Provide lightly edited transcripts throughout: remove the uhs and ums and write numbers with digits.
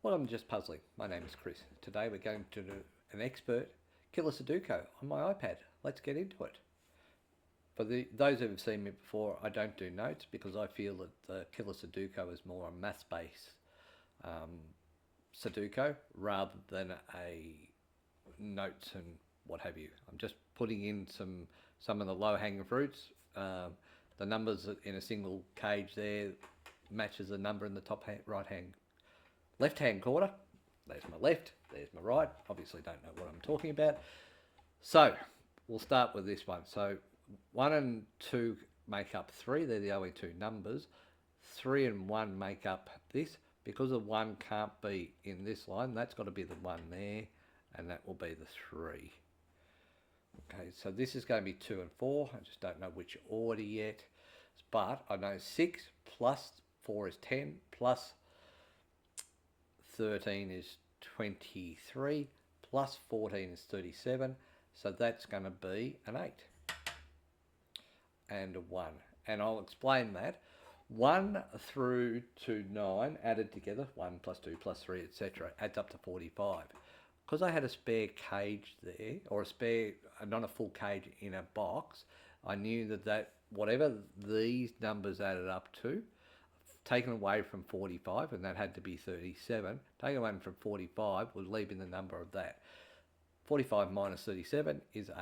Well, I'm just puzzling. My name is Chris. Today we're going to do an expert Killer Sudoku on my iPad. Let's get into it. For those who have seen me before, I don't do notes because I feel that the Killer Sudoku is more a maths-based um, Sudoku rather than a notes and what have you. I'm just putting in some of the low-hanging fruits. The numbers in a single cage there matches the number in the top right hand left hand corner. There's my left, there's my right. Obviously don't know what I'm talking about. So we'll start with this one. So 1 and 2 make up 3. They're the only two numbers. 3 and 1 make up this. Because the 1 can't be in this line, that's got to be the 1 there, and that will be the 3. Okay, so this is going to be 2 and 4. I just don't know which order yet. But I know 6 plus 4 is 10, plus 13 is 23, plus 14 is 37. So that's going to be an 8 and a 1. And I'll explain that. 1 through to 9 added together, 1 plus 2 plus 3, etc., adds up to 45. Because I had a spare cage there, or a spare, not a full cage in a box, I knew that whatever these numbers added up to, taken away from 45, and that had to be 37, taken away from 45 was leaving the number of that. 45 minus 37 is 8.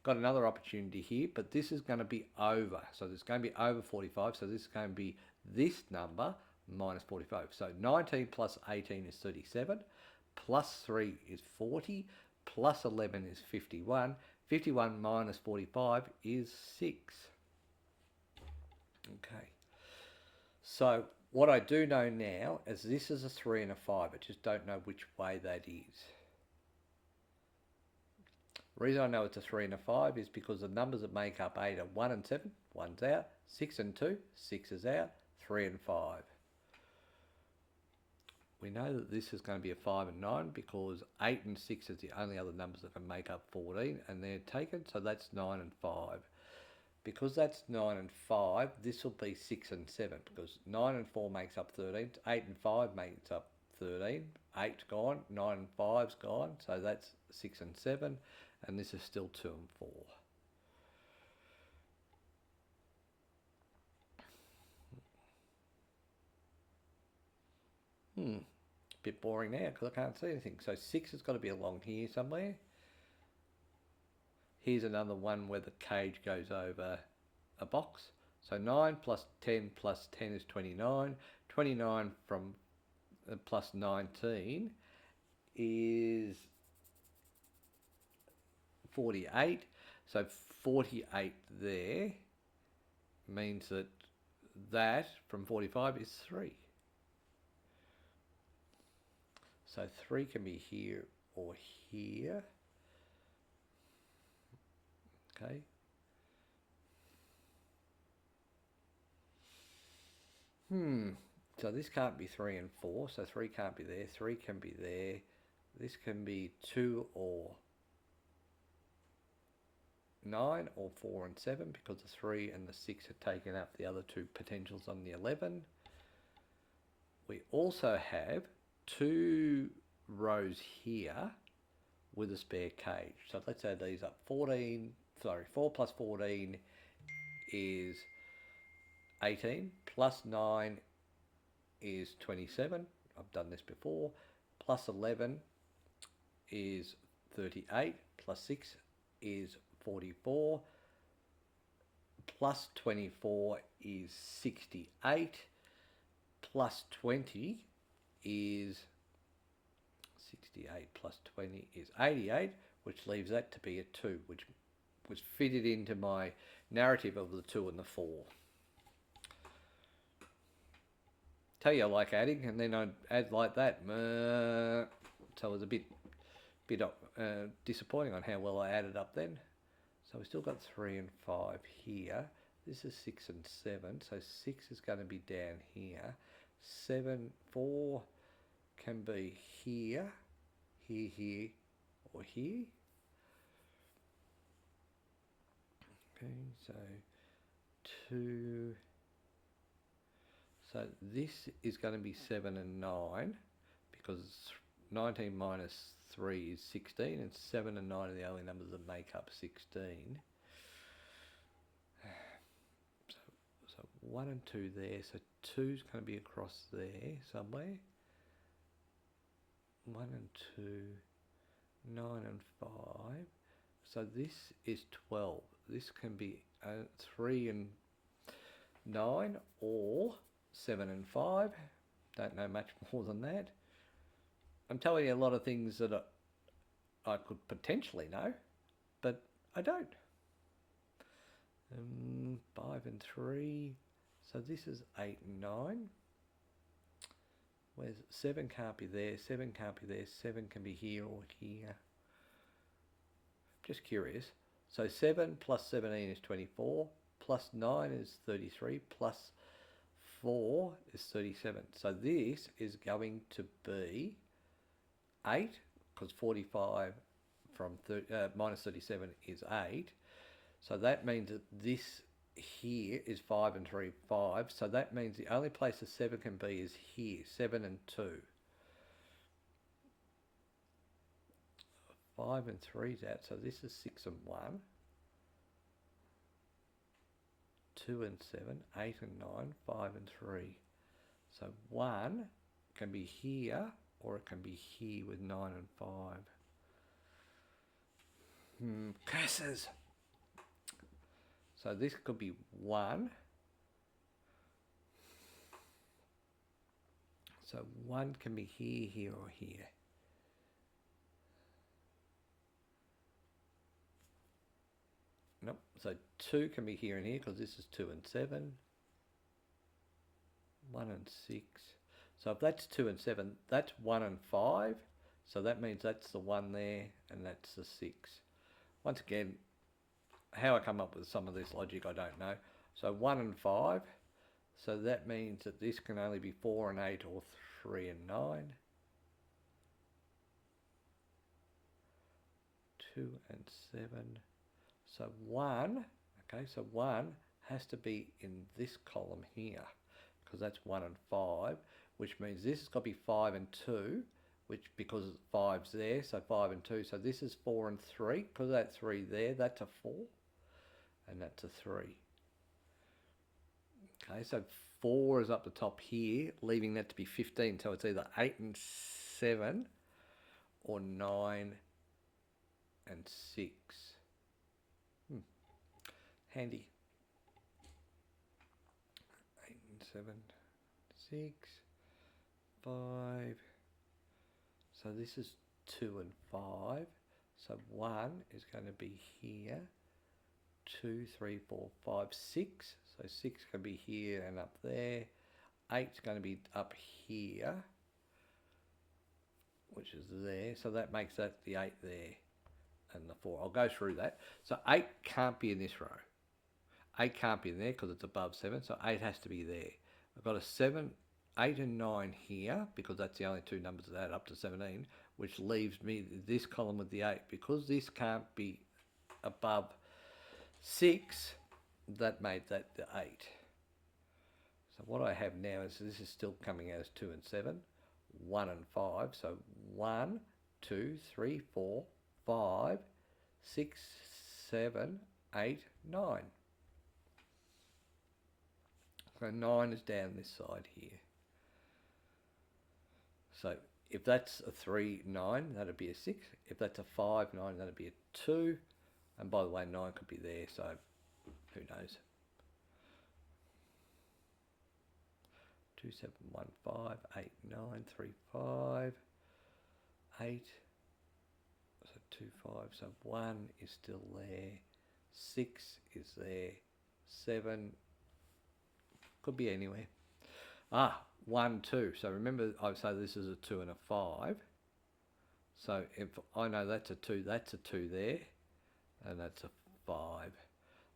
Got another opportunity here, but this is going to be over. So it's going to be over 45, so this is going to be this number minus 45. So 19 plus 18 is 37, plus 3 is 40, plus 11 is 51. 51 minus 45 is 6. Okay. So what I do know now is this is a 3 and a 5. I just don't know which way that is. The reason I know it's a 3 and a 5 is because the numbers that make up 8 are 1 and 7, 1's out, 6 and 2, 6 is out, 3 and 5. We know that this is going to be a 5 and 9 because 8 and 6 is the only other numbers that can make up 14, and they're taken, so that's 9 and 5. Because that's 9 and 5, this will be 6 and 7, because 9 and 4 makes up 13, 8 and 5 makes up 13, 8's gone, 9 and 5's gone, so that's 6 and 7, and this is still 2 and 4. Bit boring now because I can't see anything. So 6 has got to be along here somewhere. Here's another one where the cage goes over a box. So 9 plus 10 plus 10 is 29. 29 from plus 19 is 48. So 48 there means that from 45 is 3. So 3 can be here or here. Okay. So this can't be 3 and 4, so 3 can't be there. 3 can be there. This can be 2 or 9 or 4 and 7 because the 3 and the 6 have taken up the other two potentials on the 11. We also have 2 rows here with a spare cage. So let's add these up. 4 plus 14 is 18, plus 9 is 27. I've done this before. Plus 11 is 38, plus 6 is 44, plus 24 is 68, plus 20 is 68 plus 20 is 88, which leaves that to be a 2, which was fitted into my narrative of the 2 and the 4. Tell you I like adding, and then I'd add like that. So it was a bit disappointing on how well I added up then. So we still got 3 and 5 here. This is 6 and 7, so 6 is going to be down here. 4 can be here, here, or here. Okay, so 2. So this is going to be 7 and 9 because 19 minus 3 is 16, and 7 and 9 are the only numbers that make up 16. So 1 and 2 there, so 2's going to be across there somewhere. 1 and 2, 9 and 5. So this is 12. This can be 3 and 9 or 7 and 5. Don't know much more than that. I'm telling you a lot of things that I could potentially know, but I don't. 5 and 3. So this is 8 and 9. Where's 7 can't be there, 7 can't be there, 7 can be here or here. Just curious. So 7 plus 17 is 24, plus 9 is 33, plus 4 is 37. So this is going to be 8, because 45 from minus 37 is 8. So that means that this here is 5 and 3, 5. So that means the only place a 7 can be is here, 7 and 2. 5 and 3 is out, so this is 6 and 1. 2 and 7, 8 and 9, 5 and 3. So 1 can be here, or it can be here with 9 and 5. Curses! So this could be 1. So 1 can be here, here or here. Nope. So 2 can be here and here because this is 2 and 7. 1 and 6. So if that's 2 and 7, that's 1 and 5. So that means that's the 1 there and that's the 6. Once again, how I come up with some of this logic, I don't know. So 1 and 5. So that means that this can only be 4 and 8 or 3 and 9. 2 and 7. So 1, okay, so 1 has to be in this column here, because that's 1 and 5, which means this has got to be 5 and 2, which because 5's there, so 5 and 2. So this is 4 and 3, because that 3 there, that's a 4, and that's a 3. Okay, so 4 is up the top here, leaving that to be 15. So it's either 8 and 7 or 9 and 6. Handy. 8 and 7, 6, 5. So this is 2 and 5. So 1 is going to be here. 2, 3, 4, 5, 6. So 6 can be here and up there. 8 is going to be up here, which is there. So that makes that the 8 there and the 4. I'll go through that. So 8 can't be in this row. 8 can't be in there because it's above 7, so 8 has to be there. I've got a 7, 8 and 9 here, because that's the only two numbers that add up to 17, which leaves me this column with the 8. Because this can't be above 6, that made that the 8. So what I have now is this is still coming out as 2 and 7, 1 and 5. So 1, 2, 3, 4, 5, 6, 7, 8, 9. So 9 is down this side here. So if that's a 3, 9, that'd be a 6. If that's a 5, 9, that'd be a 2. And by the way, 9 could be there, so who knows. 2, 7, 1, 5, 8, 9, 3, 5, 8. So 2, 5. So 1 is still there. 6 is there. 7 could be anywhere. 1, 2. So remember I say this is a 2 and a 5. So if I know that's a 2 there. And that's a 5.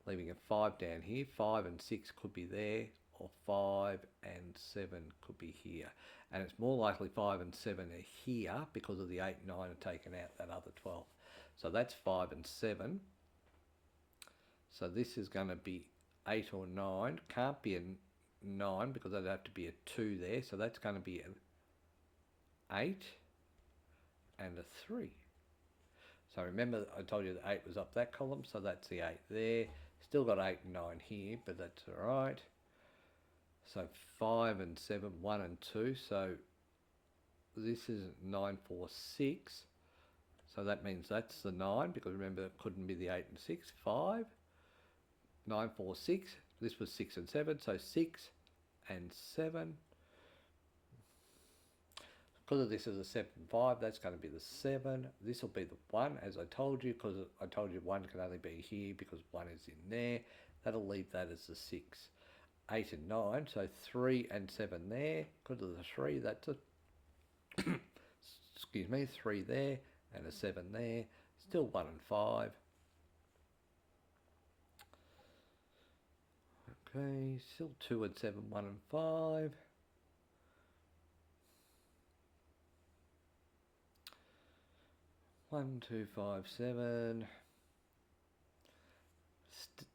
Leaving a 5 down here. 5 and 6 could be there. Or 5 and 7 could be here. And it's more likely 5 and 7 are here because of the 8 and 9 are taken out that other 12. So that's 5 and 7. So this is going to be 8 or 9. Can't be a 9 because that'd have to be a 2 there. So that's going to be 8 and a 3. So remember I told you the 8 was up that column, so that's the 8 there. Still got 8 and 9 here, but that's alright. So 5 and 7, 1 and 2. So this is 9, 4, 6. So that means that's the 9, because remember it couldn't be the 8 and 6. 5, 9, 4, 6. This was 6 and 7, so 6 and 7. Because of this is a 7, 5, that's going to be the 7. This will be the 1, as I told you, because I told you 1 can only be here because 1 is in there. That'll leave that as the 6. 8 and 9, so 3 and 7 there. Because of the 3, that's a excuse me, 3 there and a 7 there. Still 1 and 5. Okay, still 2 and 7, 1 and 5. 1, 2, 5, 7.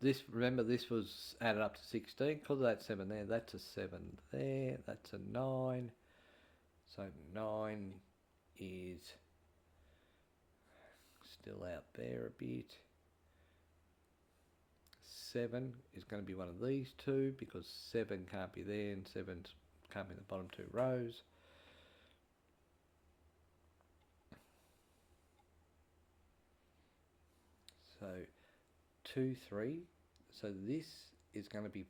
This, remember, this was added up to 16. Because of that 7 there, that's a 7 there. That's a 9. So 9 is still out there a bit. 7 is going to be one of these two, because 7 can't be there and 7 can't be in the bottom 2 rows. So 2, 3. So this is going to be,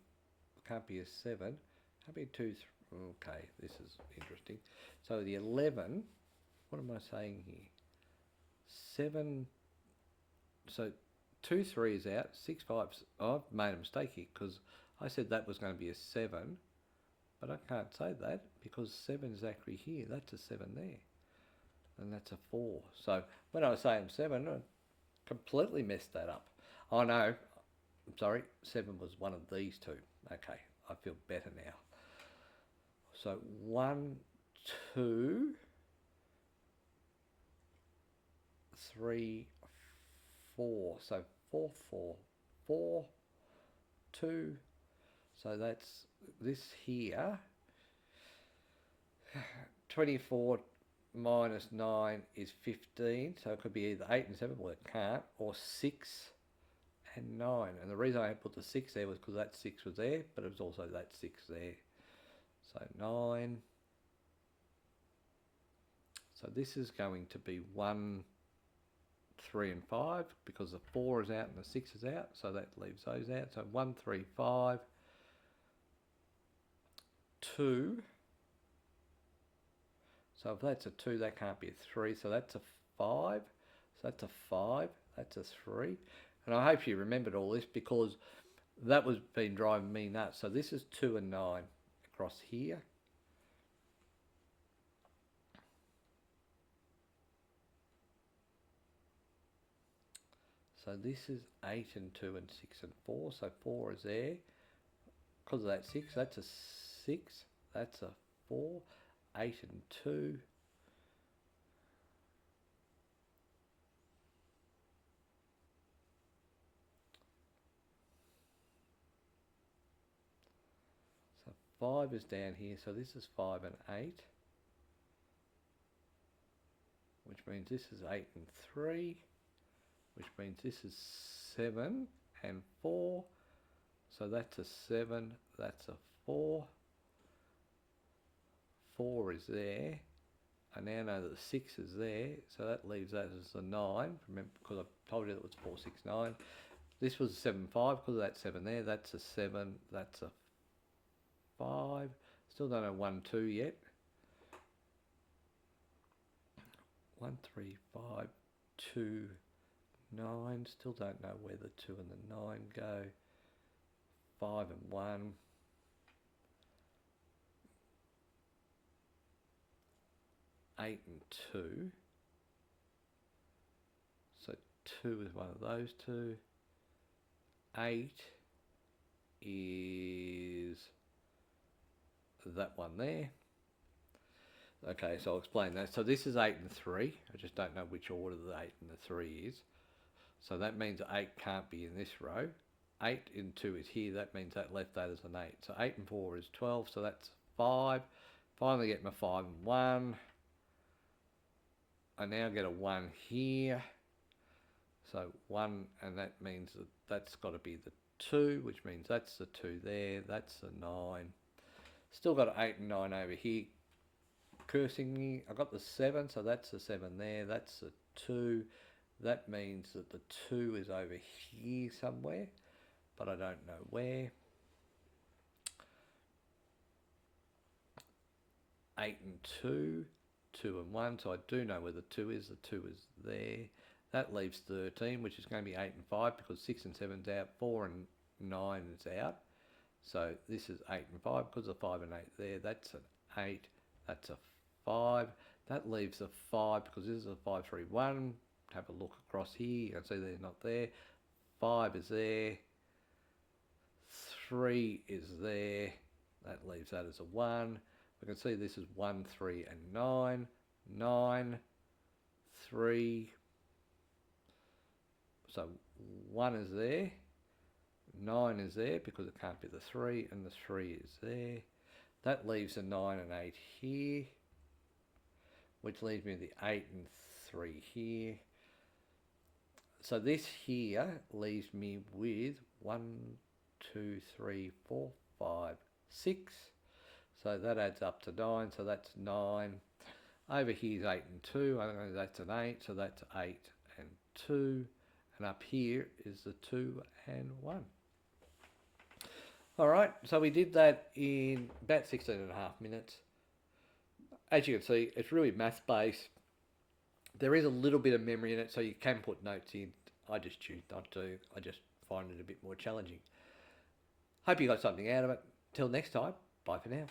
can't be a 7. Can't be a 2, 3. Okay, this is interesting. So the 11, what am I saying here? 7, so 2, 3 is out. 6, 5, I've made a mistake here, because I said that was going to be a 7, but I can't say that, because 7 is actually here. That's a 7 there. And that's a 4. So when I was saying 7, I completely messed that up. Oh no, I'm sorry, 7 was one of these two. Okay, I feel better now. So 1, 2, 3, 4. So 4, 4, 4, 2. So that's this here. 24 minus 9 is 15. So it could be either 8 and 7, well it can't, or 6 and 9. And the reason I put the 6 there was because that 6 was there, but it was also that 6 there. So 9. So this is going to be 1, 3 and 5, because the 4 is out and the 6 is out, so that leaves those out. So 1, 3, 5, 2. So if that's a 2, that can't be a 3, so that's a 5. So that's a 5, that's a 3. And I hope you remembered all this, because that was been driving me nuts. So this is 2 and 9 across here. So this is 8 and 2 and 6 and 4. So 4 is there. Because of that 6, that's a 6. That's a 4. 8 and 2. So 5 is down here. So this is 5 and 8. Which means this is 8 and 3. Which means this is 7 and 4. So that's a 7, that's a 4. 4 is there. I now know that the 6 is there, so that leaves that as a 9. Remember, because I told you that it was 4, 6, 9. This was a 7, 5, because of that 7 there. That's a 7, that's a 5. Still don't know 1, 2 yet. 1, 3, 5, 2, 9. Still don't know where the 2 and the 9 go. 5 and 1. 8 and 2. So 2 is one of those two. 8 is that one there. Okay, so I'll explain that. So this is 8 and 3. I just don't know which order the 8 and the 3 is. So that means 8 can't be in this row. 8 and 2 is here. That means that left that as an 8. So 8 and 4 is 12. So that's 5. Finally get my 5 and 1. I now get a 1 here. So 1, and that means that that's got to be the 2, which means that's the 2 there, that's the 9. Still got an 8 and 9 over here. Cursing me, I got the 7, so that's the 7 there, that's the 2. That means that the 2 is over here somewhere, but I don't know where. 8 and 2, 2 and 1, so I do know where the 2 is. The 2 is there. That leaves 13, which is going to be 8 and 5 because 6 and 7 is out, 4 and 9 is out. So this is 8 and 5 because of 5 and 8 there. That's an 8, that's a 5. That leaves a 5 because this is a 5, 3, 1. Have a look across here, you can see they're not there. 5 is there. 3 is there. That leaves that as a 1. We can see this is 1, 3 and 9. 9, 3. So 1 is there. 9 is there because it can't be the 3, and the 3 is there. That leaves a 9 and 8 here, which leaves me the 8 and 3 here. So this here leaves me with 1, 2, 3, 4, 5, 6. So that adds up to 9, so that's 9. Over here's 8 and 2, I know that's an 8, so that's 8 and 2. And up here is the 2 and 1. Alright, so we did that in about 16 and a half minutes. As you can see, it's really math based. There is a little bit of memory in it, so you can put notes in. I just choose not to. I just find it a bit more challenging. Hope you got something out of it. Till next time, bye for now.